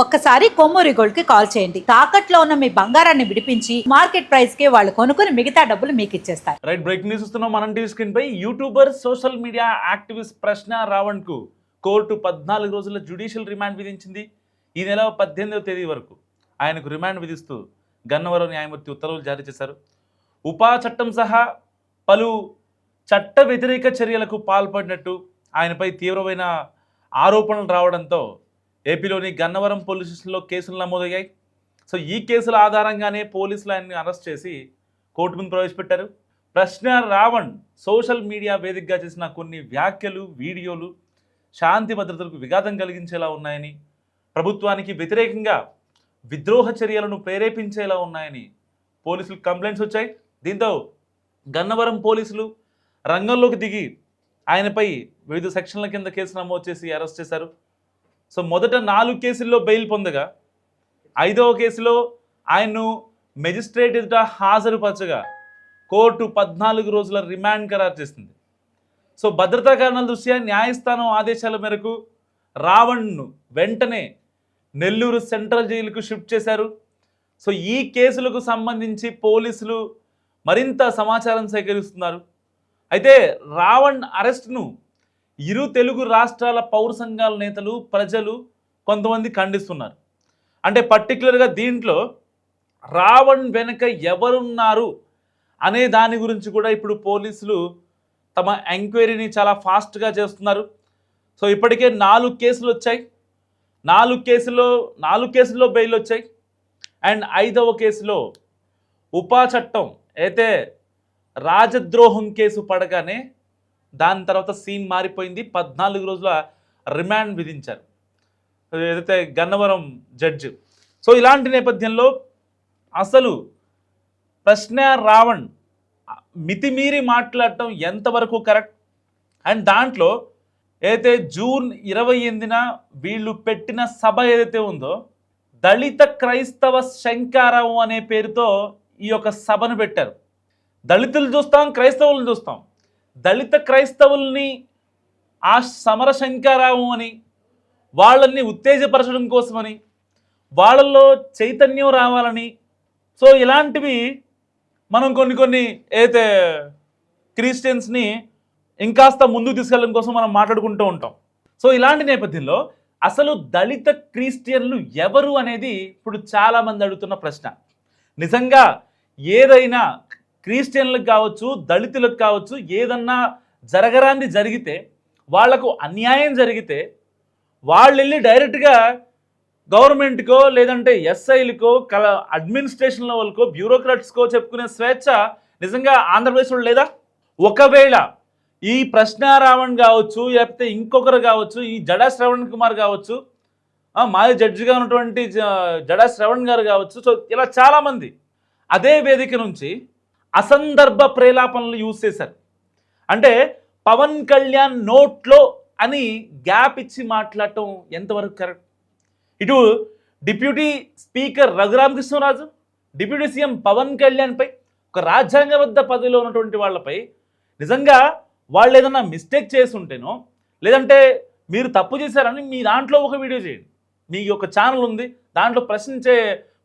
ఒక్కసారి కొమ్మూరి గోల్డ్ కి కాల్ చేయండి. తాకట్లో ఉన్న మీ బంగారాన్ని విడిపించి మార్కెట్ ప్రైస్ కి వాళ్ళు కొనుక్కుని మిగతా డబ్బులు మీకు ఇచ్చేస్తారు. రైట్, బ్రేకింగ్ న్యూస్ ఇస్తున్నాం మనం టీవీ స్క్రీన్ పై. యూట్యూబర్, సోషల్ మీడియా యాక్టివిస్ట్ ప్రశ్న రావణ్ కు కోర్టు 14 రోజుల జ్యుడిషియల్ రిమాండ్ విధించింది. ఈ నెల 18వ తేదీ వరకు ఆయనకు రిమాండ్ విధిస్తూ గన్నవరం న్యాయమూర్తి ఉత్తర్వులు జారీ చేశారు. ఉపా చట్టం సహా పలు చట్ట వ్యతిరేక చర్యలకు పాల్పడినట్టు ఆయనపై తీవ్రమైన ఆరోపణలు రావడంతో ఏపీలోని గన్నవరం పోలీస్ స్టేషన్లో కేసులు నమోదయ్యాయి. సో ఈ కేసుల ఆధారంగానే పోలీసులు ఆయన్ని అరెస్ట్ చేసి కోర్టు ముందు ప్రవేశపెట్టారు. ప్రశ్న రావణ్ సోషల్ మీడియా వేదికగా చేసిన కొన్ని వ్యాఖ్యలు, వీడియోలు శాంతి భద్రతలకు విఘాతం కలిగించేలా ఉన్నాయని, ప్రభుత్వానికి వ్యతిరేకంగా విద్రోహ చర్యలను ప్రేరేపించేలా ఉన్నాయని పోలీసులు కంప్లైంట్స్ వచ్చాయి. దీంతో గన్నవరం పోలీసులు రంగంలోకి దిగి ఆయనపై వివిధ సెక్షన్ల కింద కేసు నమోదు చేసి అరెస్ట్ చేశారు. సో మొదట 4 కేసుల్లో బెయిల్ పొందగా 5వ కేసులో ఆయన్ను మెజిస్ట్రేట్ ఎదుట హాజరుపరచగా కోర్టు 14 రోజుల రిమాండ్ ఖరారు చేసింది. సో భద్రతా కారణాల దృష్ట్యా న్యాయస్థానం ఆదేశాల మేరకు రావణ్ను వెంటనే నెల్లూరు సెంట్రల్ జైలుకు షిఫ్ట్ చేశారు. సో ఈ కేసులకు సంబంధించి పోలీసులు మరింత సమాచారం సేకరిస్తున్నారు. అయితే రావణ్ అరెస్ట్ను ఇరు తెలుగు రాష్ట్రాల పౌర సంఘాల నేతలు, ప్రజలు కొంతమంది ఖండిస్తున్నారు. అంటే పర్టికులర్గా దీంట్లో రావణ్ వెనుక ఎవరున్నారు అనే దాని గురించి కూడా ఇప్పుడు పోలీసులు తమ ఎంక్వైరీని చాలా ఫాస్ట్గా చేస్తున్నారు. సో ఇప్పటికే 4 కేసులు వచ్చాయి. 4 కేసుల్లో బెయిల్ వచ్చాయి. అండ్ 5వ కేసులో ఉపా చట్టం అయితే రాజద్రోహం కేసు పడగానే దాని తర్వాత సీన్ మారిపోయింది. 14 రోజుల రిమాండ్ విధించారు ఏదైతే గన్నవరం జడ్జి. సో ఇలాంటి నేపథ్యంలో అసలు ప్రశ్న రావణ్ మితిమీరి మాట్లాడటం ఎంతవరకు కరెక్ట్, అండ్ దాంట్లో ఏదైతే జూన్ 28న వీళ్ళు పెట్టిన సభ ఏదైతే ఉందో దళిత క్రైస్తవ శంకారావం అనే పేరుతో ఈ యొక్క సభను పెట్టారు. దళితులు చూస్తాం, క్రైస్తవులను చూస్తాం. దళిత క్రైస్తవుల్ని ఆ సమర శంకారావం అని, వాళ్ళని ఉత్తేజపరచడం కోసమని, వాళ్ళల్లో చైతన్యం రావాలని, సో ఇలాంటివి మనం కొన్ని అయితే క్రిస్టియన్స్ని ఇంకాస్త ముందుకు తీసుకెళ్ళడం కోసం మనం మాట్లాడుకుంటూ ఉంటాం. సో ఇలాంటి నేపథ్యంలో అసలు దళిత క్రిస్టియన్లు ఎవరు అనేది ఇప్పుడు చాలామంది అడుగుతున్న ప్రశ్న. నిజంగా ఏదైనా క్రిస్టియన్లకు కావచ్చు, దళితులకు కావచ్చు, ఏదన్నా జరగరాంది జరిగితే, వాళ్లకు అన్యాయం జరిగితే వాళ్ళు వెళ్ళి డైరెక్ట్గా గవర్నమెంట్కో లేదంటే ఎస్ఐలకో అడ్మినిస్ట్రేషన్ లెవెల్కో బ్యూరోక్రాట్స్కో చెప్పుకునే స్వేచ్ఛ నిజంగా ఆంధ్రప్రదేశ్లో లేదా? ఒకవేళ ఈ ప్రశ్న రావణ్ కావచ్చు, లేకపోతే ఇంకొకరు కావచ్చు, ఈ జడా శ్రవణ్ కుమార్ కావచ్చు, మాజీ జడ్జిగా ఉన్నటువంటి జడా శ్రవణ్ గారు కావచ్చు, సో ఇలా చాలామంది అదే వేదిక నుంచి అసందర్భ ప్రేలాపనలు యూజ్ చేశారు. అంటే పవన్ కళ్యాణ్ నోట్లో అని గ్యాప్ ఇచ్చి మాట్లాడటం ఎంతవరకు కరెక్ట్? ఇటు deputy speaker Raghuramakrishnaraju, deputy CM Pawan కళ్యాణ్పై, ఒక రాజ్యాంగబద్ధ పదవిలో ఉన్నటువంటి వాళ్ళపై నిజంగా వాళ్ళు ఏదన్నా మిస్టేక్ చేసి ఉంటేనో, లేదంటే మీరు తప్పు చేశారని మీ దాంట్లో ఒక వీడియో చేయండి. మీ యొక్క ఛానల్ ఉంది, దాంట్లో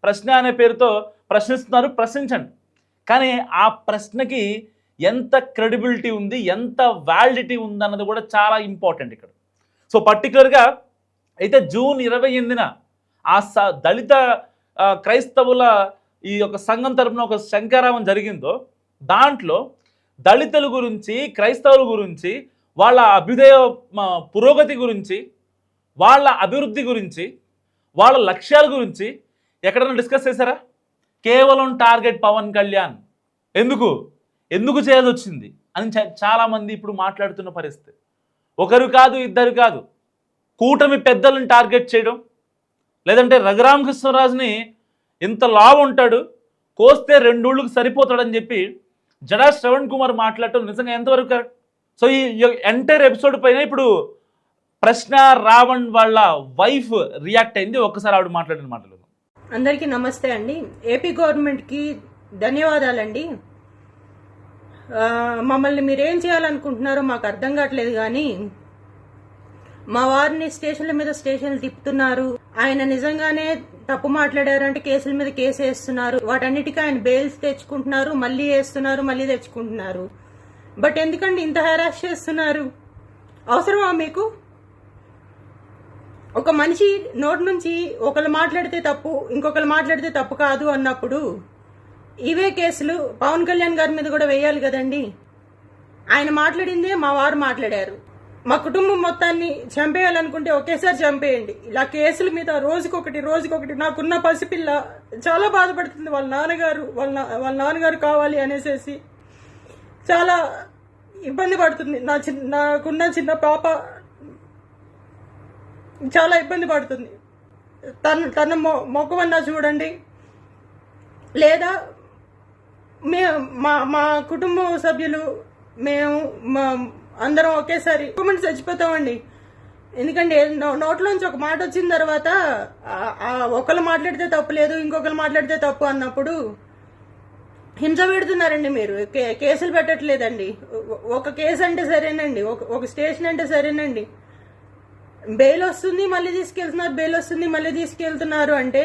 ప్రశ్న అనే పేరుతో ప్రశ్నిస్తున్నారు, ప్రశ్నించండి. కానీ ఆ ప్రశ్నకి ఎంత క్రెడిబిలిటీ ఉంది, ఎంత వ్యాలిడిటీ ఉంది అన్నది కూడా చాలా ఇంపార్టెంట్ ఇక్కడ. సో పర్టికులర్గా అయితే జూన్ 28న ఆ దళిత క్రైస్తవుల ఈ యొక్క సంఘం తరపున ఒక శంకారావం జరిగిందో, దాంట్లో దళితుల గురించి, క్రైస్తవుల గురించి, వాళ్ళ అభ్యుదయ పురోగతి గురించి, వాళ్ళ అభివృద్ధి గురించి, వాళ్ళ లక్ష్యాల గురించి ఎక్కడైనా డిస్కస్ చేశారా? కేవలం టార్గెట్ పవన్ కళ్యాణ్. ఎందుకు చేయాల్సి వచ్చింది అని చాలామంది ఇప్పుడు మాట్లాడుతున్న పరిస్థితి. ఒకరు కాదు, ఇద్దరు కాదు, కూటమి పెద్దలను టార్గెట్ చేయడం, లేదంటే రఘురామకృష్ణరాజుని ఇంత లావు ఉంటాడు, కోస్తే 2 ఊళ్ళకు సరిపోతాడని చెప్పి జడా శ్రవణ్ కుమార్ మాట్లాడటం నిజంగా ఎంతవరకు కరెక్ట్? సో ఈ ఎంటైర్ ఎపిసోడ్ పైన ఇప్పుడు ప్రశ్న రావణ్ వాళ్ళ వైఫ్ రియాక్ట్ అయింది. ఒక్కసారి ఆవిడ మాట్లాడిన మాటలు. అందరికీ నమస్తే అండి. ఏపీ గవర్నమెంట్కి ధన్యవాదాలండి. మమ్మల్ని మీరేం చేయాలనుకుంటున్నారో మాకు అర్థం కావట్లేదు. కానీ మా వారిని స్టేషన్ల మీద స్టేషన్లు తిప్పుతున్నారు. ఆయన నిజంగానే తప్పు మాట్లాడారంటే కేసుల మీద కేసు వేస్తున్నారు. వాటన్నిటికీ ఆయన బెయిల్స్ తెచ్చుకుంటున్నారు, మళ్ళీ వేస్తున్నారు, మళ్ళీ తెచ్చుకుంటున్నారు. బట్ ఎందుకండి ఇంత హెరాస్ చేస్తున్నారు? అవసరమా మీకు? ఒక మనిషి నోటి నుంచి ఒకళ్ళు మాట్లాడితే తప్పు, ఇంకొకరు మాట్లాడితే తప్పు కాదు అన్నప్పుడు ఇవే కేసులు పవన్ కళ్యాణ్ గారి మీద కూడా వేయాలి కదండి. ఆయన మాట్లాడిందే మా వారు మాట్లాడారు. మా కుటుంబం మొత్తాన్ని చంపేయాలనుకుంటే ఒకేసారి చంపేయండి. ఇలా కేసుల మీద రోజుకొకటి నాకున్న పసిపిల్ల చాలా బాధపడుతుంది. వాళ్ళ నాన్నగారు కావాలి అనేసి చాలా ఇబ్బంది పడుతుంది. నాకున్న చిన్న పాప చాలా ఇబ్బంది పడుతుంది. తన మొక్కవన్నా చూడండి, లేదా మా కుటుంబ సభ్యులు మేము అందరం ఒకేసారి చచ్చిపోతామండి. ఎందుకంటే నోట్లోంచి ఒక మాట వచ్చిన తర్వాత ఒకళ్ళు మాట్లాడితే తప్పు లేదు, ఇంకొకరు మాట్లాడితే తప్పు అన్నప్పుడు హింస పెడుతున్నారండి. మీరు కేసులు పెట్టట్లేదండి. ఒక కేసు అంటే సరేనండి, ఒక స్టేషన్ అంటే సరేనండి, బెయిల్ వస్తుంది మళ్ళీ తీసుకెళ్తున్నారు, బెయిల్ వస్తుంది మళ్ళీ తీసుకెళ్తున్నారు అంటే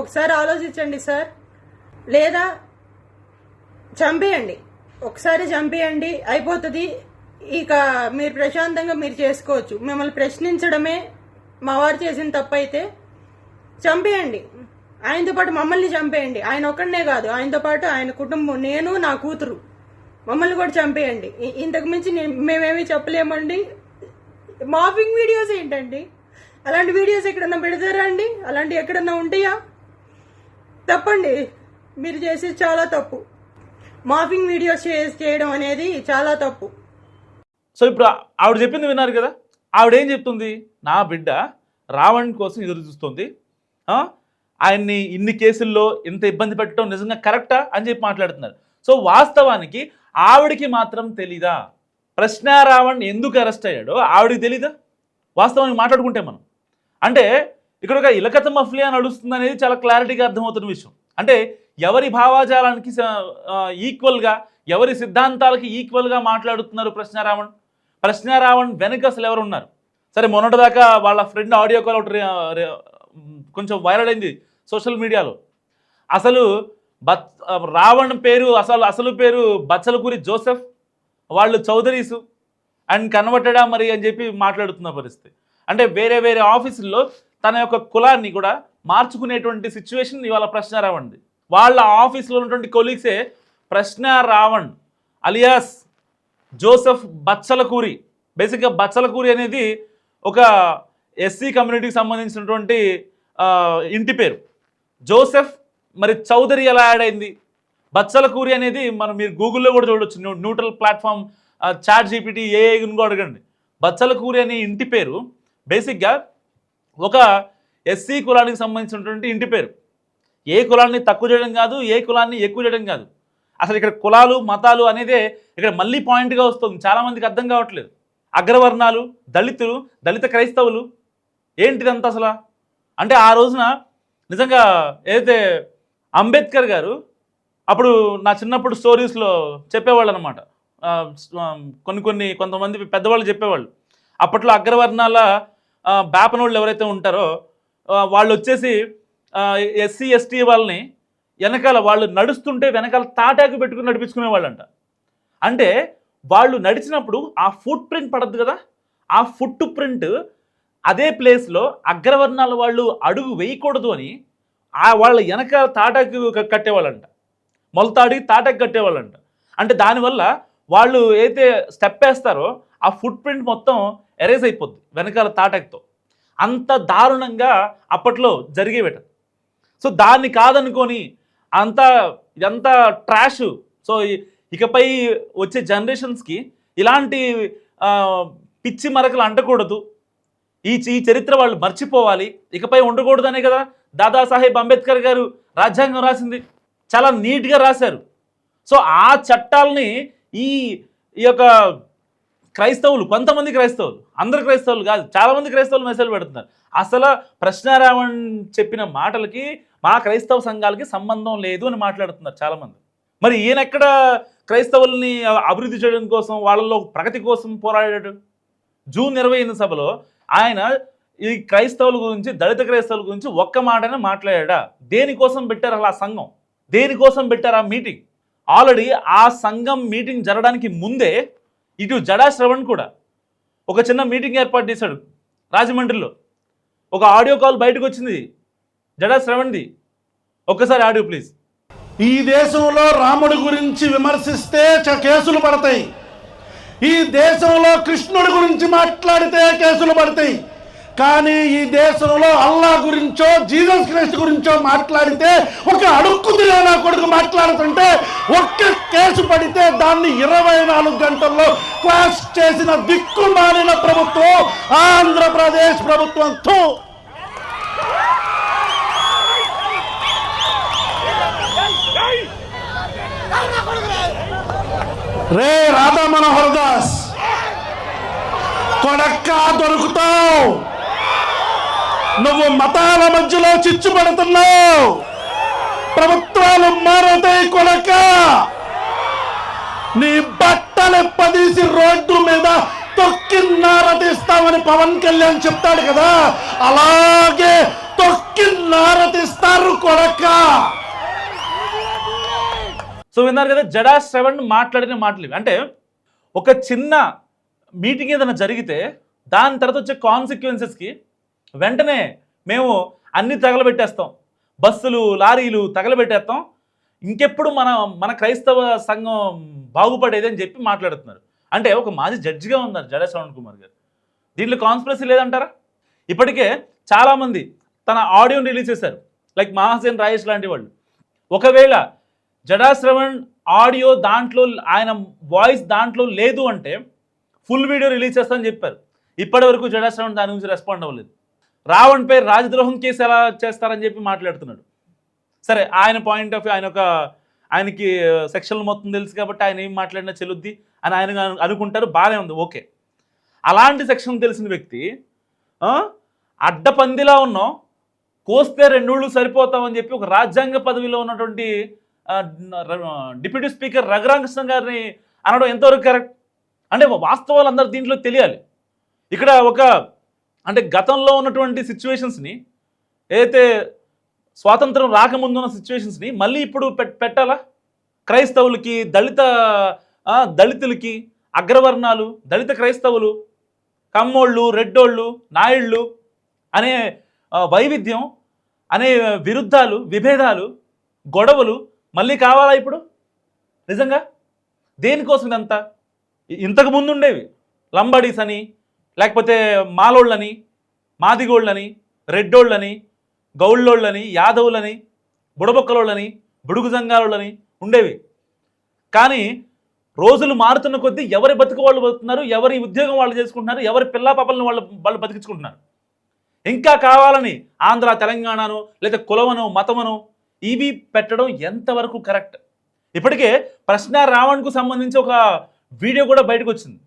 ఒకసారి ఆలోచించండి సార్. లేదా చంపేయండి, ఒకసారి చంపేయండి, అయిపోతుంది. ఇక మీరు ప్రశాంతంగా మీరు చేసుకోవచ్చు. మిమ్మల్ని ప్రశ్నించడమే మా వారు చేసిన తప్పు అయితే చంపేయండి. ఆయనతో పాటు మమ్మల్ని చంపేయండి. ఆయన ఒక్కడనే కాదు, ఆయనతో పాటు ఆయన కుటుంబం, నేను నా కూతురు, మమ్మల్ని కూడా చంపేయండి. ఇంతకు మించి మేమేమీ చెప్పలేమండి. మాఫింగ్ వీడియోస్ ఏంటండి? అలాంటి వీడియోస్ ఎక్కడన్నా పెడతారా అండి? అలాంటివి ఎక్కడన్నా ఉంటాయా? తప్పండి, మీరు చేసేది చాలా తప్పు. మాఫింగ్ వీడియోస్ చేయడం అనేది చాలా తప్పు. సో ఇప్పుడు ఆవిడ చెప్పింది విన్నారు కదా. ఆవిడ ఏం చెప్తుంది? నా బిడ్డ రావణ్ కోసం ఎదురు చూస్తుంది, ఆయన్ని ఇన్ని కేసుల్లో ఇంత ఇబ్బంది పెట్టడం నిజంగా కరెక్టా అని చెప్పి మాట్లాడుతున్నారు. సో వాస్తవానికి ఆవిడికి మాత్రం తెలీదా ప్రశ్న రావణ్ ఎందుకు అరెస్ట్ అయ్యాడో? ఆవిడికి తెలీదా? వాస్తవానికి మాట్లాడుకుంటే మనం అంటే ఇక్కడ ఒక ఇలకత మఫ్లియా నడుస్తుంది అనేది చాలా క్లారిటీగా అర్థమవుతున్న విషయం. అంటే ఎవరి భావాజాలానికి ఈక్వల్గా, ఎవరి సిద్ధాంతాలకి ఈక్వల్గా మాట్లాడుతున్నారు ప్రశ్న రావణ్ వెనక అసలు ఎవరు ఉన్నారు? సరే, మొన్నటిదాకా వాళ్ళ ఫ్రెండ్ ఆడియో కాల్ ఒకటి కొంచెం వైరల్ అయింది సోషల్ మీడియాలో. అసలు రావణ్ పేరు అసలు పేరు బచ్చలకూరి జోసెఫ్, వాళ్ళు చౌదరీసు అండ్ కన్వర్టెడా మరి అని చెప్పి మాట్లాడుతున్న పరిస్థితి. అంటే వేరే వేరే ఆఫీసుల్లో తన యొక్క కులాన్ని కూడా మార్చుకునేటువంటి సిచ్యువేషన్ ఇవాళ ప్రశ్న రావణ్ది. వాళ్ళ ఆఫీస్లో ఉన్నటువంటి కొలీగ్సే ప్రశ్న రావణ్ అలియాస్ జోసెఫ్ బచ్చలకూరి. బేసిక్గా బచ్చలకూరి అనేది ఒక ఎస్సీ కమ్యూనిటీకి సంబంధించినటువంటి ఇంటి పేరు. జోసెఫ్ మరి చౌదరి ఎలా యాడ్ అయింది? బచ్చలకూరి అనేది మీరు గూగుల్లో కూడా చూడవచ్చు, neutral platform, chat GPT, AI కూడా అడగండి. బచ్చలకూరి అనే ఇంటి పేరు బేసిక్గా ఒక ఎస్సీ కులానికి సంబంధించినటువంటి ఇంటి పేరు. ఏ కులాన్ని తక్కువ చేయడం కాదు, ఏ కులాన్ని ఎక్కువ చేయడం కాదు. అసలు ఇక్కడ కులాలు మతాలు అనేదే ఇక్కడ మళ్ళీ పాయింట్గా వస్తుంది. చాలామందికి అర్థం కావట్లేదు. అగ్రవర్ణాలు, దళితులు, దళిత క్రైస్తవులు ఏంటిదంతా అసలు? అంటే ఆ రోజున నిజంగా ఏదైతే అంబేద్కర్ గారు అప్పుడు నా చిన్నప్పుడు స్టోరీస్లో చెప్పేవాళ్ళు అనమాట. కొంతమంది పెద్దవాళ్ళు చెప్పేవాళ్ళు. అప్పట్లో అగ్రవర్ణాల బేపనోళ్ళు ఎవరైతే ఉంటారో వాళ్ళు వచ్చేసి ఎస్సీ ఎస్టీ వాళ్ళని వెనకాల వాళ్ళు నడుస్తుంటే వెనకాల తాటాకు పెట్టుకుని నడిపించుకునేవాళ్ళంట. అంటే వాళ్ళు నడిచినప్పుడు ఆ ఫుట్ ప్రింట్ పడద్దు కదా, ఆ ఫుట్ ప్రింట్ అదే ప్లేస్లో అగ్రవర్ణాల వాళ్ళు అడుగు వేయకూడదు అని వాళ్ళ వెనకాల తాటాకు కట్టేవాళ్ళంట, మొలతాడి తాటాకు కట్టేవాళ్ళంట. అంటే దానివల్ల వాళ్ళు ఏదైతే స్టెప్ వేస్తారో ఆ ఫుట్ ప్రింట్ మొత్తం ఎరేజ్ అయిపోద్ది వెనకాల తాటాకుతో. అంత దారుణంగా అప్పట్లో జరిగేవేట. సో దాన్ని కాదనుకొని ఇదంతా ట్రాష్. సో ఇకపై వచ్చే జనరేషన్స్కి ఇలాంటి పిచ్చి మరకలు అంటకూడదు, ఈ చరిత్ర వాళ్ళు మర్చిపోవాలి, ఇకపై ఉండకూడదనే కదా దాదాసాహెబ్ అంబేద్కర్ గారు రాజ్యాంగం రాసింది. చాలా నీట్గా రాశారు. సో ఆ చట్టాలని ఈ యొక్క క్రైస్తవులు, కొంతమంది క్రైస్తవులు, అందరు క్రైస్తవులు కాదు, చాలామంది క్రైస్తవులు మెసేజ్ పెడుతున్నారు. అసలు ప్రశ్న రావణ్ చెప్పిన మాటలకి మా క్రైస్తవ సంఘాలకి సంబంధం లేదు అని మాట్లాడుతున్నారు చాలామంది. మరి ఈయనెక్కడ క్రైస్తవుల్ని అభివృద్ధి చేయడం కోసం, వాళ్ళలో ప్రగతి కోసం పోరాడాడు? జూన్ 28 సభలో ఆయన ఈ క్రైస్తవుల గురించి, దళిత క్రైస్తవుల గురించి ఒక్క మాటనే మాట్లాడా? దేనికోసం పెట్టారు అలా సంఘం? దేనికోసం పెట్టారు ఆ మీటింగ్? ఆల్రెడీ ఆ సంఘం మీటింగ్ జరగడానికి ముందే ఇటు జడా శ్రవణ్ కూడా ఒక చిన్న మీటింగ్ ఏర్పాటు చేశాడు రాజమండ్రిలో. ఒక ఆడియో కాల్ బయటకు వచ్చింది జడా శ్రవణ్ది. ఒక్కసారి ఆడియో ప్లీజ్. ఈ దేశంలో రాముడి గురించి విమర్శిస్తే కేసులు పడతాయి. ఈ దేశంలో కృష్ణుడి గురించి మాట్లాడితే కేసులు పడతాయి. కానీ ఈ దేశంలో అల్లా గురించో జీసస్ క్రైస్ట్ గురించో మాట్లాడితే, ఒక అడుక్కు తినే కొడుకు మాట్లాడుతుంటే ఒక్క కేసు పడితే దాన్ని 24 గంటల్లో క్లాష్ చేసిన దిక్కుమాలిన ప్రభుత్వం ఆంధ్రప్రదేశ్ ప్రభుత్వంతో. రే రాధా మనోహర్ దాస్ కొడక్క దొరుకుతావు. నువ్వు మతాల మధ్యలో చిచ్చు పడుతున్నావు. ప్రభుత్వాలు మారతాయి కొడక. నీ బట్టలు పదీసి రోడ్డు మీద తొక్కి నారతీస్తామని పవన్ కళ్యాణ్ చెప్తాడు కదా, అలాగే తొక్కి నారతీస్తారు కొడక. సో విన్నారు కదా జడా శ్రవణ్ మాట్లాడిన మాటలు. అంటే ఒక చిన్న మీటింగ్ ఏదైనా జరిగితే దాని తర్వాత వచ్చే కాన్సిక్వెన్సెస్కి వెంటనే మేము అన్ని తగలబెట్టేస్తాం, బస్సులు లారీలు తగలబెట్టేస్తాం, ఇంకెప్పుడు మన క్రైస్తవ సంఘం బాగుపడేదని చెప్పి మాట్లాడుతున్నారు. అంటే ఒక మాజీ జడ్జిగా ఉన్నారు జడా శ్రవణ్ కుమార్ గారు. దీంట్లో కాన్స్పిరసీ లేదంటారా? ఇప్పటికే చాలామంది తన ఆడియోని రిలీజ్ చేశారు, లైక్ మహాసేన్ రాయేష్ లాంటి వాళ్ళు. ఒకవేళ జడా శ్రవణ్ ఆడియో దాంట్లో, ఆయన వాయిస్ దాంట్లో లేదు అంటే ఫుల్ వీడియో రిలీజ్ చేస్తామని చెప్పారు. ఇప్పటి వరకు జడా శ్రవణ్ దాని గురించి రెస్పాండ్ అవ్వలేదు. రావణ్ పై రాజద్రోహం కేసు ఎలా చేస్తారని చెప్పి మాట్లాడుతున్నాడు. సరే, ఆయన పాయింట్ ఆఫ్ వ్యూ, ఆయనకి సెక్షన్లు మొత్తం తెలుసు కాబట్టి ఆయన ఏం మాట్లాడినా చెల్లుద్ది అని ఆయన అనుకుంటారు. బాగానే ఉంది, ఓకే. అలాంటి సెక్షన్ తెలిసిన వ్యక్తి అడ్డపందిలా ఉన్నాం, కోస్తే 2 ఊళ్ళు సరిపోతామని చెప్పి ఒక రాజ్యాంగ పదవిలో ఉన్నటువంటి డిప్యూటీ స్పీకర్ రఘురామకృష్ణ గారిని అనడం ఎంతవరకు కరెక్ట్? అంటే వాస్తవాలు అందరు దీంట్లో తెలియాలి. ఇక్కడ అంటే గతంలో ఉన్నటువంటి సిచ్యువేషన్స్ని, ఏదైతే స్వాతంత్రం రాకముందు ఉన్న సిచ్యువేషన్స్ని మళ్ళీ ఇప్పుడు పెట్టాలా? క్రైస్తవులకి, దళితులకి, అగ్రవర్ణాలు, దళిత క్రైస్తవులు, కమ్మోళ్ళు, రెడ్డోళ్ళు, నాయుళ్ళు అనే వైవిధ్యం, అనే విరుద్ధాలు, విభేదాలు, గొడవలు మళ్ళీ కావాలా ఇప్పుడు? నిజంగా దేనికోసం ఇదంతా? ఇంతకు ముందు ఉండేవి లంబాడీస్ అని, లేకపోతే మాలోళ్ళని, మాదిగోళ్ళని, రెడ్డోళ్ళని, గౌళ్ళోళ్ళని, యాదవులని, బుడబొక్కలోళ్ళని, బుడుగు సంఘాలని ఉండేవి. కానీ రోజులు మారుతున్న కొద్దీ ఎవరి బతుకు వాళ్ళు బతుకుతున్నారు, ఎవరి ఉద్యోగం వాళ్ళు చేసుకుంటున్నారు, ఎవరి పిల్లా పాపలను వాళ్ళు బతికించుకుంటున్నారు. ఇంకా కావాలని ఆంధ్ర, తెలంగాణను, లేదా కులమను, మతమను ఇవి పెట్టడం ఎంతవరకు కరెక్ట్? ఇప్పటికే ప్రశ్న రావణ్కు సంబంధించి ఒక వీడియో కూడా బయటకు వచ్చింది.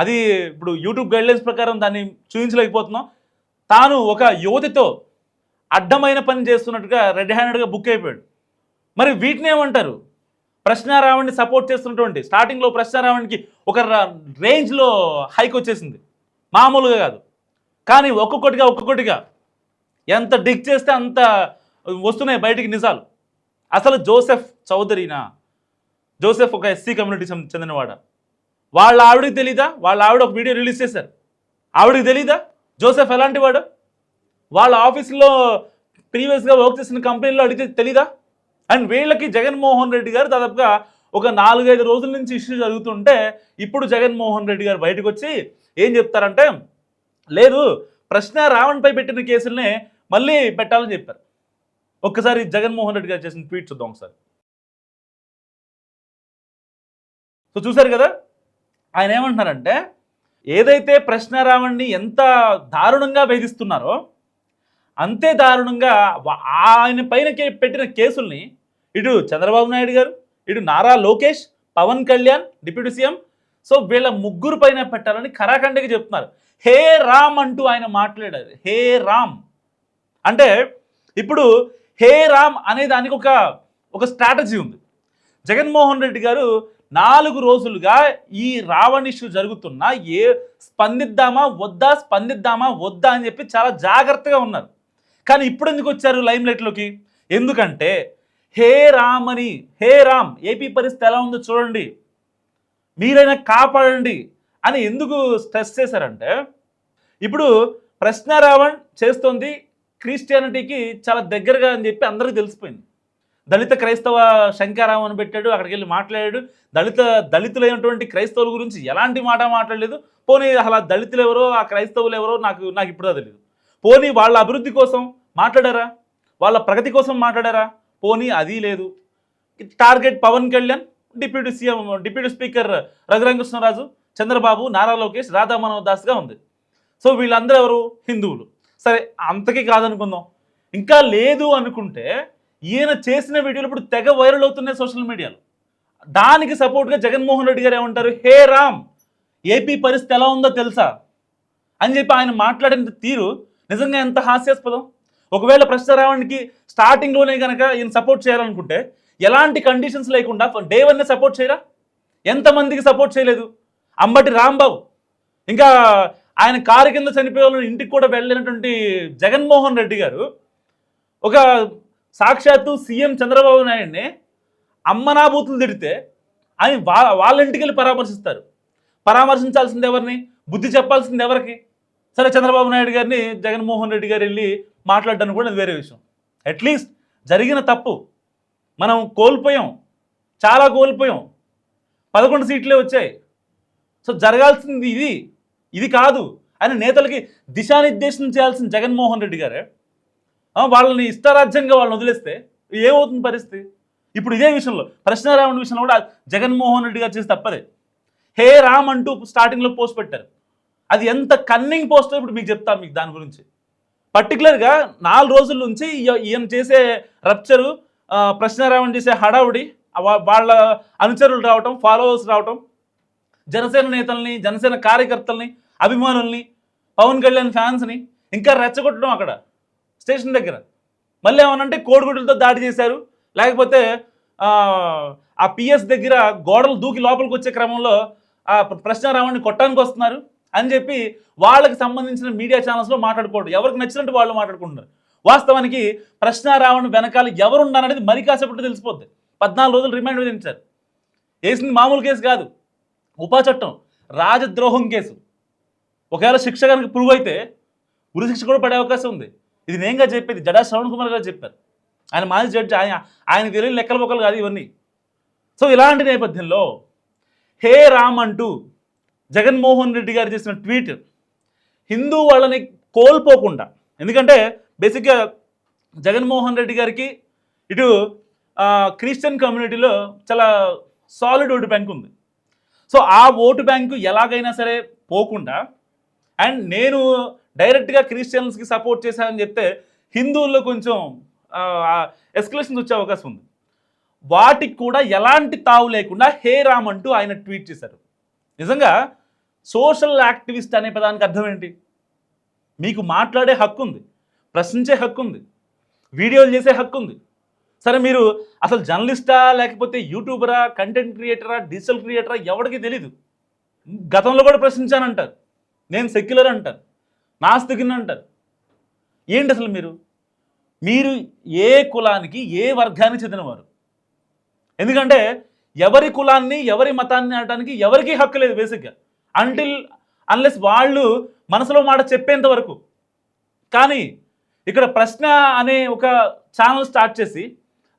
అది ఇప్పుడు యూట్యూబ్ గైడ్లైన్స్ ప్రకారం దాన్ని చూపించలేకపోతున్నాం. తాను ఒక యువతితో అడ్డమైన పని చేస్తున్నట్టుగా రెడ్ హ్యాండెడ్గా బుక్ అయిపోయాడు. మరి వీటిని ఏమంటారు? ప్రశ్న రావణ్ని సపోర్ట్ చేస్తున్నటువంటి, స్టార్టింగ్లో ప్రశ్న రావణ్కి ఒక రేంజ్లో హైక్ వచ్చేసింది, మామూలుగా కాదు. కానీ ఒక్కొక్కటిగా ఎంత డిగ్ చేస్తే అంత వస్తున్నాయి బయటికి నిజాలు. అసలు జోసెఫ్ చౌదరినా? జోసెఫ్ ఒక ఎస్సీ కమ్యూనిటీ చెందినవాడ. వాళ్ళ ఆవిడకి తెలీదా? వాళ్ళ ఆవిడ ఒక వీడియో రిలీజ్ చేశారు, ఆవిడకి తెలీదా జోసెఫ్ ఎలాంటి వాడు? వాళ్ళ ఆఫీస్లో ప్రీవియస్గా వర్క్ చేసిన కంపెనీలో అడిగితే తెలీదా? అండ్ వీళ్ళకి జగన్మోహన్ రెడ్డి గారు దాదాపుగా ఒక 4-5 రోజుల నుంచి ఇష్యూ జరుగుతుంటే ఇప్పుడు జగన్మోహన్ రెడ్డి గారు బయటకు వచ్చి ఏం చెప్తారంటే, లేదు ప్రశ్న రావణ్పై పెట్టిన కేసులనే మళ్ళీ పెట్టాలని చెప్పారు. ఒక్కసారి జగన్మోహన్ రెడ్డి గారు చేసిన ట్వీట్ చూద్దాం ఒకసారి. సో చూసారు కదా, ఆయన ఏమంటున్నారంటే, ఏదైతే ప్రశ్న రావణ్ని ఎంత దారుణంగా వేధిస్తున్నారో అంతే దారుణంగా ఆయన పైన పెట్టిన కేసుల్ని ఇటు చంద్రబాబు నాయుడు గారు, ఇటు Nara Lokesh, Pawan Kalyan deputy CM, so వీళ్ళ ముగ్గురు పైన పెట్టాలని ఖరాఖండిగా చెప్తున్నారు. హే రామ్ అంటూ ఆయన మాట్లాడారు. హే రామ్ అంటే ఇప్పుడు హే రామ్ అనే దానికి ఒక స్ట్రాటజీ ఉంది. జగన్మోహన్ రెడ్డి గారు 4 రోజులుగా ఈ రావణ్ ఇష్యూ జరుగుతున్నా స్పందిద్దామా వద్దా అని చెప్పి చాలా జాగ్రత్తగా ఉన్నారు. కానీ ఇప్పుడు ఎందుకు వచ్చారు లైమ్ లైట్లోకి? ఎందుకంటే హే రామ్ ఏపీ పరిస్థితి ఎలా ఉందో చూడండి, మీరైనా కాపాడండి అని ఎందుకు స్ట్రెస్ చేశారంటే, ఇప్పుడు ప్రశ్న రావణ్ చేస్తోంది క్రిస్టియానిటీకి చాలా దగ్గరగా అని చెప్పి అందరికీ తెలిసిపోయింది. దళిత క్రైస్తవ శంకారావు అని పెట్టాడు, అక్కడికి వెళ్ళి మాట్లాడాడు. దళితులైనటువంటి క్రైస్తవుల గురించి ఎలాంటి మాట మాట్లాడలేదు. పోనీ అలా దళితులు ఎవరో ఆ క్రైస్తవులు ఎవరో నాకు ఇప్పుడు తెలియదు. పోనీ వాళ్ళ అభివృద్ధి కోసం మాట్లాడారా, వాళ్ళ ప్రగతి కోసం మాట్లాడారా? పోనీ అది లేదు. Target Pawan Kalyan, deputy speaker Raghuramakrishnaraju, Chandrababu, Nara Lokesh, Radha Manohar దాస్గా ఉంది. సో వీళ్ళందరూ ఎవరు? హిందువులు. సరే అంతకీ కాదనుకుందాం. ఇంకా లేదు అనుకుంటే ఈయన చేసిన వీడియోలు ఇప్పుడు తెగ వైరల్ అవుతున్నాయి సోషల్ మీడియాలో. దానికి సపోర్ట్గా జగన్మోహన్ రెడ్డి గారు ఏమంటారు? హే రామ్ ఏపీ పరిస్థితి ఎలా ఉందో తెలుసా అని చెప్పి ఆయన మాట్లాడిన తీరు నిజంగా ఎంత హాస్యాస్పదం. ఒకవేళ ప్రశ్న రావడానికి స్టార్టింగ్లోనే కనుక ఈయన సపోర్ట్ చేయాలనుకుంటే ఎలాంటి కండిషన్స్ లేకుండా డే 1 సపోర్ట్ చేయరా? ఎంతమందికి సపోర్ట్ చేయలేదు? అంబటి రాంబాబు, ఇంకా ఆయన కారు కింద చనిపోయే వాళ్ళని ఇంటికి కూడా వెళ్ళినటువంటి జగన్మోహన్ రెడ్డి గారు ఒక సాక్షాత్తు సీఎం చంద్రబాబు నాయుడిని అమ్మనాబూతులు తిడితే ఆయన వాళ్ళ ఇంటికి వెళ్ళి పరామర్శించాల్సింది ఎవరిని? బుద్ధి చెప్పాల్సింది ఎవరికి? సరే చంద్రబాబు నాయుడు గారిని జగన్మోహన్ రెడ్డి గారు వెళ్ళి మాట్లాడడానికి కూడా అది వేరే విషయం. అట్లీస్ట్ జరిగిన తప్పు మనం కోల్పోయాం, చాలా కోల్పోయాం. 11 సీట్లే వచ్చాయి. సో జరగాల్సింది ఇది కాదు అని నేతలకి దిశానిర్దేశం చేయాల్సిన జగన్మోహన్ రెడ్డి గారే వాళ్ళని ఇష్టారాజ్యంగా వాళ్ళని వదిలేస్తే ఏమవుతుంది పరిస్థితి? ఇప్పుడు ఇదే విషయంలో ప్రశ్న రావణ విషయంలో కూడా జగన్మోహన్ రెడ్డి గారు చేసి తప్పదే. హే రామ్ అంటూ స్టార్టింగ్లో పోస్ట్ పెట్టారు. అది ఎంత కన్నింగ్ పోస్టో ఇప్పుడు మీకు చెప్తాను. మీకు దాని గురించి పర్టికులర్గా 4 రోజుల నుంచి ఈయన చేసే రప్చరు, ప్రశ్న రావణ చేసే హడావుడి, వాళ్ళ అనుచరులు రావటం, ఫాలోవర్స్ రావటం, జనసేన నేతల్ని, జనసేన కార్యకర్తల్ని, అభిమానుల్ని, పవన్ కళ్యాణ్ ఫ్యాన్స్ని ఇంకా రెచ్చగొట్టడం అక్కడ స్టేషన్ దగ్గర. మళ్ళీ ఏమనంటే కోడిగుడ్లతో దాడి చేశారు, లేకపోతే ఆ పిఎస్ దగ్గర గోడలు దూకి లోపలికి వచ్చే క్రమంలో ఆ ప్రశ్న రావణ్ని కొట్టడానికి వస్తున్నారు అని చెప్పి వాళ్ళకి సంబంధించిన మీడియా ఛానల్స్లో మాట్లాడుకోవడం, ఎవరికి నచ్చినట్టు వాళ్ళు మాట్లాడుకుంటున్నారు. వాస్తవానికి ప్రశ్న రావణ్ వెనకాల ఎవరున్నారనేది మరి కాసేపట్లో తెలిసిపోద్ది. 14 రోజులు రిమాండ్ విధించారు. వేసింది మామూలు కేసు కాదు, ఉపా చట్టం, రాజద్రోహం కేసు. ఒకవేళ శిక్ష కనుక ప్రూవ్ అయితే ఉరి శిక్ష కూడా పడే అవకాశం ఉంది. ఇది నేనుగా చెప్పేది, జడా శ్రవణ్ కుమార్ గారు చెప్పారు. ఆయన మాజీ జడ్జి, ఆయన తెలియని లెక్కల బొక్కలు కాదు ఇవన్నీ. సో ఇలాంటి నేపథ్యంలో హే రామ్ అంటూ జగన్మోహన్ రెడ్డి గారు చేసిన ట్వీట్ హిందూ వాళ్ళని కోల్పోకుండా, ఎందుకంటే బేసిక్గా జగన్మోహన్ రెడ్డి గారికి ఇటు క్రిస్టియన్ కమ్యూనిటీలో చాలా సాలిడ్ ఓటు బ్యాంక్ ఉంది. సో ఆ ఓటు బ్యాంకు ఎలాగైనా సరే పోకుండా, అండ్ నేను డైరెక్ట్గా క్రిస్టియన్స్కి సపోర్ట్ చేశానని చెప్తే హిందువుల్లో కొంచెం ఎస్కలేషన్స్ వచ్చే అవకాశం ఉంది. వాటికి కూడా ఎలాంటి తావు లేకుండా హే రామ్ అంటూ ఆయన ట్వీట్ చేశారు. నిజంగా సోషల్ యాక్టివిస్ట్ అనే పదానికి అర్థం ఏంటి? మీకు మాట్లాడే హక్కు ఉంది, ప్రశ్నించే హక్కు ఉంది, వీడియోలు చేసే హక్కు ఉంది. సరే మీరు అసలు జర్నలిస్టా, లేకపోతే యూట్యూబరా, కంటెంట్ క్రియేటరా, డిజిటల్ క్రియేటరా ఎవరికి తెలీదు. గతంలో కూడా ప్రశ్నించానంటారు, నేను సెక్యులర్ అంటారు, నాస్తికుని అంటారు. ఏంటి అసలు మీరు ఏ కులానికి, ఏ వర్గానికి చెందినవారు? ఎందుకంటే ఎవరి కులాన్ని, ఎవరి మతాన్ని అనడానికి ఎవరికీ హక్కు లేదు బేసిక్గా, అన్లెస్ వాళ్ళు మనసులో మాట చెప్పేంత వరకు. కానీ ఇక్కడ ప్రశ్న అనే ఒక ఛానల్ స్టార్ట్ చేసి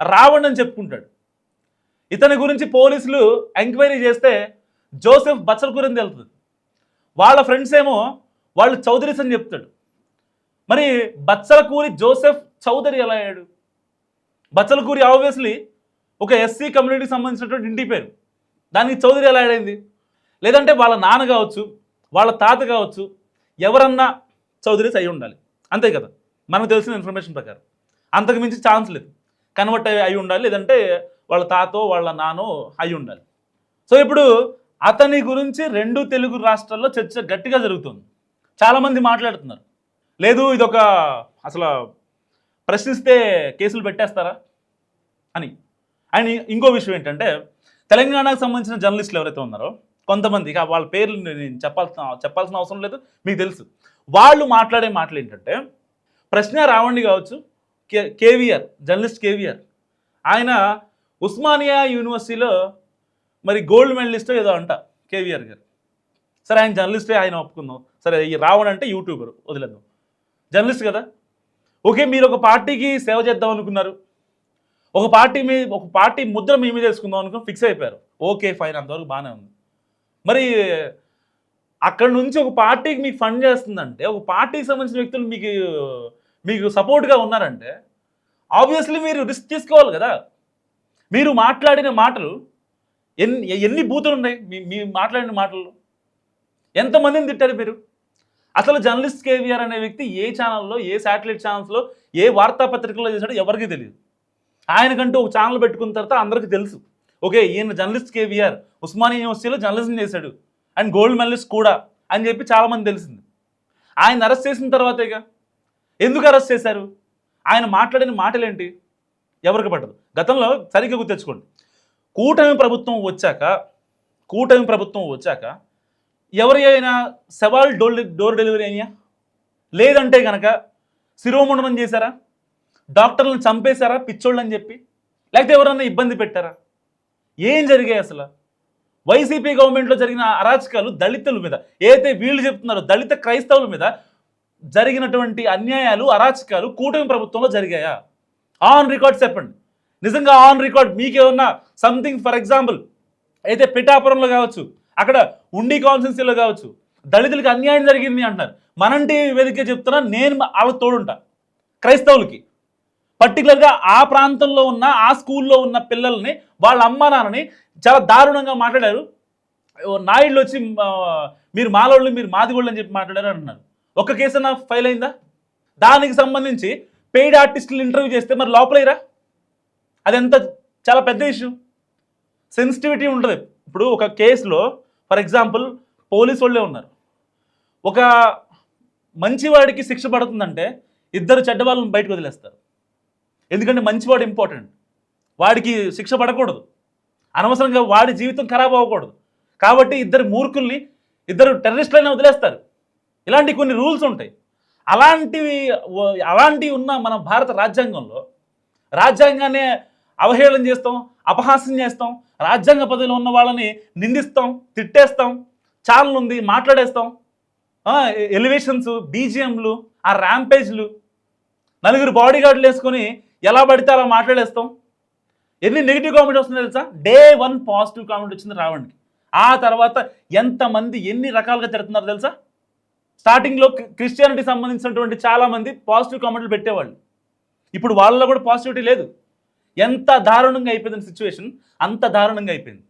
రావణ్ అని చెప్పుకుంటాడు. ఇతని గురించి పోలీసులు ఎంక్వైరీ చేస్తే జోసెఫ్ బచ్చలకూరి అని తెలుస్తుంది. వాళ్ళ ఫ్రెండ్స్ ఏమో వాళ్ళు చౌదరీస్ అని చెప్తాడు. మరి బచ్చలకూరి జోసెఫ్ చౌదరి ఎలా అయ్యాడు? బచ్చలకూరి ఆబ్వియస్లీ ఒక ఎస్సీ కమ్యూనిటీకి సంబంధించినటువంటి ఇంటి పేరు, దానికి చౌదరి ఎలా అయింది? లేదంటే వాళ్ళ నాన్న కావచ్చు, వాళ్ళ తాత కావచ్చు, ఎవరన్నా చౌదరీస్ అయి ఉండాలి, అంతే కదా మనకు తెలిసిన ఇన్ఫర్మేషన్ ప్రకారం. అంతకు మించి ఛాన్స్ లేదు. కన్వర్ట్ అయి ఉండాలి, లేదంటే వాళ్ళ తాతో వాళ్ళ నానో అయి ఉండాలి. సో ఇప్పుడు అతని గురించి 2 తెలుగు రాష్ట్రాల్లో చర్చ గట్టిగా జరుగుతుంది. చాలామంది మాట్లాడుతున్నారు, లేదు ఇదొక అసలు ప్రశ్నిస్తే కేసులు పెట్టేస్తారా అని. అండ్ ఇంకో విషయం ఏంటంటే, తెలంగాణకు సంబంధించిన జర్నలిస్టులు ఎవరైతే ఉన్నారో కొంతమంది, ఇక వాళ్ళ పేర్లు నేను చెప్పాల్సిన అవసరం లేదు, మీకు తెలుసు. వాళ్ళు మాట్లాడే మాటలు ఏంటంటే, ప్రశ్న రావండి కావచ్చు, కేవీఆర్ జర్నలిస్ట్ కేవీఆర్, ఆయన ఉస్మానియా యూనివర్సిటీలో మరి గోల్డ్ మెడలిస్ట్ ఏదో అంట కేవీఆర్ గారు. సరే ఆయన జర్నలిస్టే, ఆయన ఒప్పుకుందాం. సరే ఈ రావణ్ అంటే యూట్యూబర్, వదిలేద్దాం, జర్నలిస్ట్ కదా. ఓకే, మీరు ఒక పార్టీకి సేవ చేద్దాం అనుకున్నారు, ఒక పార్టీ ముద్ర మీ మీద వేసుకుందాం అనుకుని ఫిక్స్ అయిపోయారు. ఓకే ఫైన్, అంతవరకు బాగానే ఉంది. మరి అక్కడ నుంచి ఒక పార్టీకి మీకు ఫండ్ చేస్తుందంటే, ఒక పార్టీకి సంబంధించిన వ్యక్తులు మీకు సపోర్ట్గా ఉన్నారంటే ఆబ్వియస్లీ మీరు రిస్క్ తీసుకోవాలి కదా. మీరు మాట్లాడిన మాటలు ఎన్ని బూతులు ఉన్నాయి మీ మాట్లాడిన మాటల్లో, ఎంతమందిని తిట్టారు మీరు? అసలు జర్నలిస్ట్ కేవీఆర్ అనే వ్యక్తి ఏ ఛానల్లో, ఏ శాటిలైట్ ఛానల్స్లో, ఏ వార్తాపత్రికల్లో చేశాడో ఎవరికి తెలియదు. ఆయనకంటూ ఒక ఛానల్ పెట్టుకున్న తర్వాత అందరికీ తెలుసు, ఓకే ఈయన జర్నలిస్ట్ కేవీఆర్ ఉస్మానియా యూనివర్సిటీలో జర్నలిజం చేశాడు అండ్ గోల్డ్ మెడలిస్ట్ కూడా అని చెప్పి చాలామంది తెలిసింది. ఆయన అరెస్ట్ చేసిన తర్వాతేగా. ఎందుకు అరెస్ట్ చేశారు? ఆయన మాట్లాడిన మాటలేంటి ఎవరికి పట్టదు. గతంలో సరిగ్గా గుర్తెచ్చుకోండి, కూటమి ప్రభుత్వం వచ్చాక ఎవరి అయినా సవాల్ డోర్ డెలివరీ అయినా, లేదంటే కనుక శిరోముండనం చేశారా, డాక్టర్లను చంపేశారా పిచ్చోళ్ళు అని చెప్పి, లేకపోతే ఎవరన్నా ఇబ్బంది పెట్టారా? ఏం జరిగాయి అసలు? వైసీపీ గవర్నమెంట్లో జరిగిన అరాచకాలు దళితుల మీద, ఏదైతే వీళ్ళు చెప్తున్నారో దళిత క్రైస్తవుల మీద జరిగినటువంటి అన్యాయాలు, అరాచకాలు కూటమి ప్రభుత్వంలో జరిగాయా? ఆన్ రికార్డ్ చెప్పండి. నిజంగా ఆన్ రికార్డ్ మీకేమన్నా సంథింగ్, ఫర్ ఎగ్జాంపుల్ అయితే పిఠాపురంలో కావచ్చు, అక్కడ ఉండి కాన్స్టిట్యున్సీలో కావచ్చు, దళితులకి అన్యాయం జరిగింది అంటున్నారు. మనంటి వేదిక చెప్తున్నా, నేను వాళ్ళకి తోడుంటా. క్రైస్తవులకి పర్టికులర్గా ఆ ప్రాంతంలో ఉన్న, ఆ స్కూల్లో ఉన్న పిల్లల్ని, వాళ్ళ అమ్మ నాన్నని చాలా దారుణంగా మాట్లాడారు. నాయుళ్ళు వచ్చి మీరు మాలోళ్ళు, మీరు మాదిగోళ్ళు అని చెప్పి మాట్లాడారు అంటున్నారు. ఒక కేసు నా ఫైల్ అయిందా? దానికి సంబంధించి పెయిడ్ ఆర్టిస్టులు ఇంటర్వ్యూ చేస్తే మరి లోపలేరా? అది ఎంత చాలా పెద్ద ఇష్యూ, సెన్సిటివిటీ ఉంటుంది. ఇప్పుడు ఒక కేసులో ఫర్ ఎగ్జాంపుల్ పోలీసు వాళ్ళే ఉన్నారు, ఒక మంచివాడికి శిక్ష పడుతుందంటే ఇద్దరు చెడ్డవాళ్ళని బయటకు వదిలేస్తారు. ఎందుకంటే మంచివాడు ఇంపార్టెంట్, వాడికి శిక్ష పడకూడదు, అనవసరంగా వాడి జీవితం ఖరాబ్ అవ్వకూడదు. కాబట్టి ఇద్దరు మూర్ఖుల్ని, ఇద్దరు టెర్రరిస్టులైనా వదిలేస్తారు. ఇలాంటి కొన్ని రూల్స్ ఉంటాయి. అలాంటివి ఉన్న మన భారత రాజ్యాంగంలో రాజ్యాంగాన్ని అవహేళన చేస్తాం, అపహాస్యం చేస్తాం, రాజ్యాంగ పదవిలో ఉన్న వాళ్ళని నిందిస్తాం, తిట్టేస్తాం, ఛానల్ ఉంది మాట్లాడేస్తాం, ఎలివేషన్స్, బీజిఎంలు, ఆ ర్యాంపేజ్లు, నలుగురు బాడీ గార్డులు వేసుకొని ఎలా పడితే అలా మాట్లాడేస్తాం. ఎన్ని నెగిటివ్ కామెంట్ వస్తుందో తెలుసా? డే 1 పాజిటివ్ కామెంట్ వచ్చింది రావణ్కి. ఆ తర్వాత ఎంతమంది ఎన్ని రకాలుగా తిడుతున్నారు తెలుసా? స్టార్టింగ్లో క్రిస్టియానిటీ సంబంధించినటువంటి చాలామంది పాజిటివ్ కామెంట్లు పెట్టేవాళ్ళు, ఇప్పుడు వాళ్ళలో కూడా పాజిటివిటీ లేదు. ఎంత దారుణంగా అయిపోయింది సిచ్యువేషన్, అంత దారుణంగా అయిపోయింది.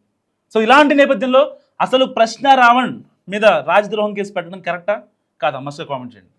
సో ఇలాంటి నేపథ్యంలో అసలు ప్రశ్న రావణ్ మీద రాజద్రోహం కేసు పెట్టడం కరెక్టా కాదా? మస్ట్ కామెంట్ చేయండి.